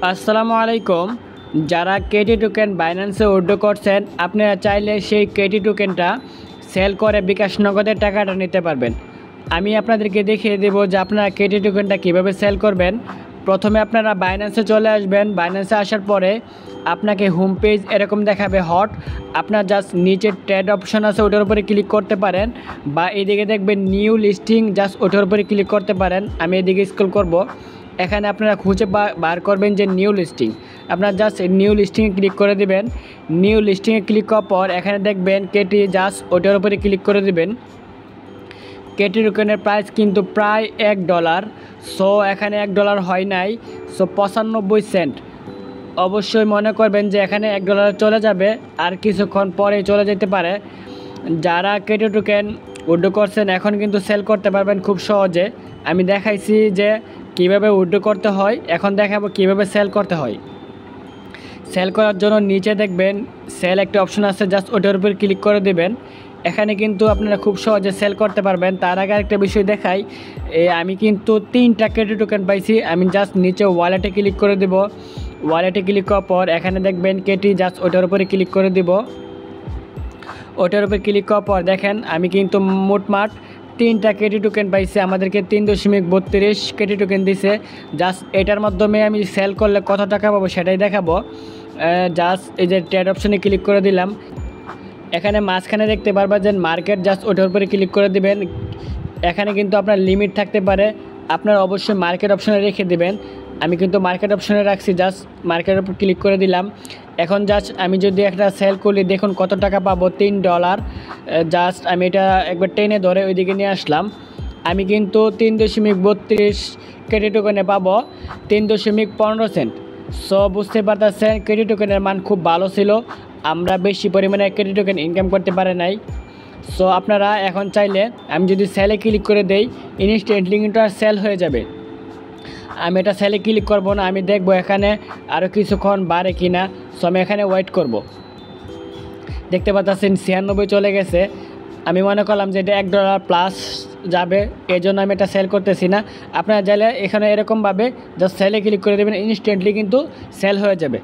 আসসালামু আলাইকুম। যারা কেটি টোকেন বাইন্যান্সে উইথড্র করছেন, আপনারা চাইলে সেই কেটি টোকেনটা সেল করে বিকাশ নগদের টাকাটা নিতে পারবেন। আমি আপনাদেরকে দেখিয়ে দেব যে আপনারা কেটি টোকেনটা কীভাবে সেল করবেন। প্রথমে আপনারা বাইন্যান্সে চলে আসবেন। বাইন্যান্সে আসার পরে আপনাকে হোম পেজ এরকম দেখাবে হট। আপনার জাস্ট নিচে ট্রেড অপশন আছে, ওটার উপরে ক্লিক করতে পারেন, বা এদিকে দেখবেন নিউ লিস্টিং, জাস্ট ওটার উপরে ক্লিক করতে পারেন। আমি এদিকে স্ক্রল করব। এখানে আপনারা খুঁজে বার করবেন যে নিউ লিস্টিং। আপনারা জাস্ট নিউ লিস্টিংয়ে ক্লিক করে দিবেন। নিউ লিস্টিংয়ে ক্লিক করার পর এখানে দেখবেন কেটি, জাস্ট ওটার উপরে ক্লিক করে দিবেন। কেটি টোকেনের প্রাইস কিন্তু প্রায় $1। সো এখানে $1 হয় নাই, সো 95 সেন্ট। অবশ্যই মনে করবেন যে এখানে $1 চলে যাবে, আর কিছুক্ষণ পরে চলে যেতে পারে। যারা কেটি টোকেন উইথড্র করছেন এখন কিন্তু সেল করতে পারবেন খুব সহজে। আমি দেখাইছি যে কিভাবে উইথড্র করতে হয়, এখন দেখাবো কিভাবে সেল করতে হয়। সেল করার জন্য নিচে দেখবেন সেল একটা অপশন আছে, জাস্ট ওটার উপর ক্লিক করে দেবেন। এখানে কিন্তু আপনারা খুব সহজে সেল করতে পারবেন। তার আগে একটা বিষয় দেখাই, আমি কিন্তু 3টা কেটি টোকেন পাইছি। আমি জাস্ট নিচে ওয়ালেটে ক্লিক করে দেব। ওয়ালেটে ক্লিক করার পর এখানে দেখবেন কেটি, জাস্ট ওটার উপরে ক্লিক করে দিব। ওটার উপরে ক্লিক করার পর দেখেন আমি কিন্তু মোটমাট 3টা কেটি টোকেন পাইছি। আমাদেরকে 3.32 কেটি টোকেন দিছে। জাস্ট এটার মাধ্যমে আমি সেল করলে কত টাকা পাবো সেটাই দেখাবো। জাস্ট এই যে ট্রেড অপশনে ক্লিক করে দিলাম। এখানে মাঝখানে দেখতে পারবা যে মার্কেট, জাস্ট ওটার উপরে ক্লিক করে দিবেন। এখানে কিন্তু আপনার লিমিট থাকতে পারে, আপনার অবশ্যই মার্কেট অপশনে রেখে দিবেন। আমি কিন্তু মার্কেট অপশনে রাখছি, জাস্ট মার্কেটের উপর ক্লিক করে দিলাম। এখন জাস্ট আমি যদি একটা সেল করি, দেখুন কত টাকা পাবো, $3। জাস্ট আমি এটা একবার টেনে ধরে ওইদিকে নিয়ে আসলাম। আমি কিন্তু 3.32 কেটি টোকেনে পাবো 3.15 সেন্ট। সো বুঝতে পারতেছেন কেটি টোকেনের মান খুব ভালো ছিল। আমরা বেশি পরিমাণে কেটি টোকেন ইনকাম করতে পারে নাই। সো আপনারা এখন চাইলে, আমি যদি সেলে ক্লিক করে দেই, ইনস্ট্যান্টলি কিন্তু আর সেল হয়ে যাবে। আমি এটা সেলে ক্লিক করব না, আমি দেখব এখানে আরও কিছুক্ষণ বাড়ে কি না। সো আমি এখানে ওয়েট করব। দেখতে পাচ্ছেন 96 চলে গেছে। আমি মনে করলাম যে এটা $1 প্লাস যাবে, এই জন্য আমি এটা সেল করতেছি না। আপনারা চাইলে এখানে এরকমভাবে জাস্ট সেলে ক্লিক করে দেবেন, ইনস্ট্যান্টলি কিন্তু সেল হয়ে যাবে।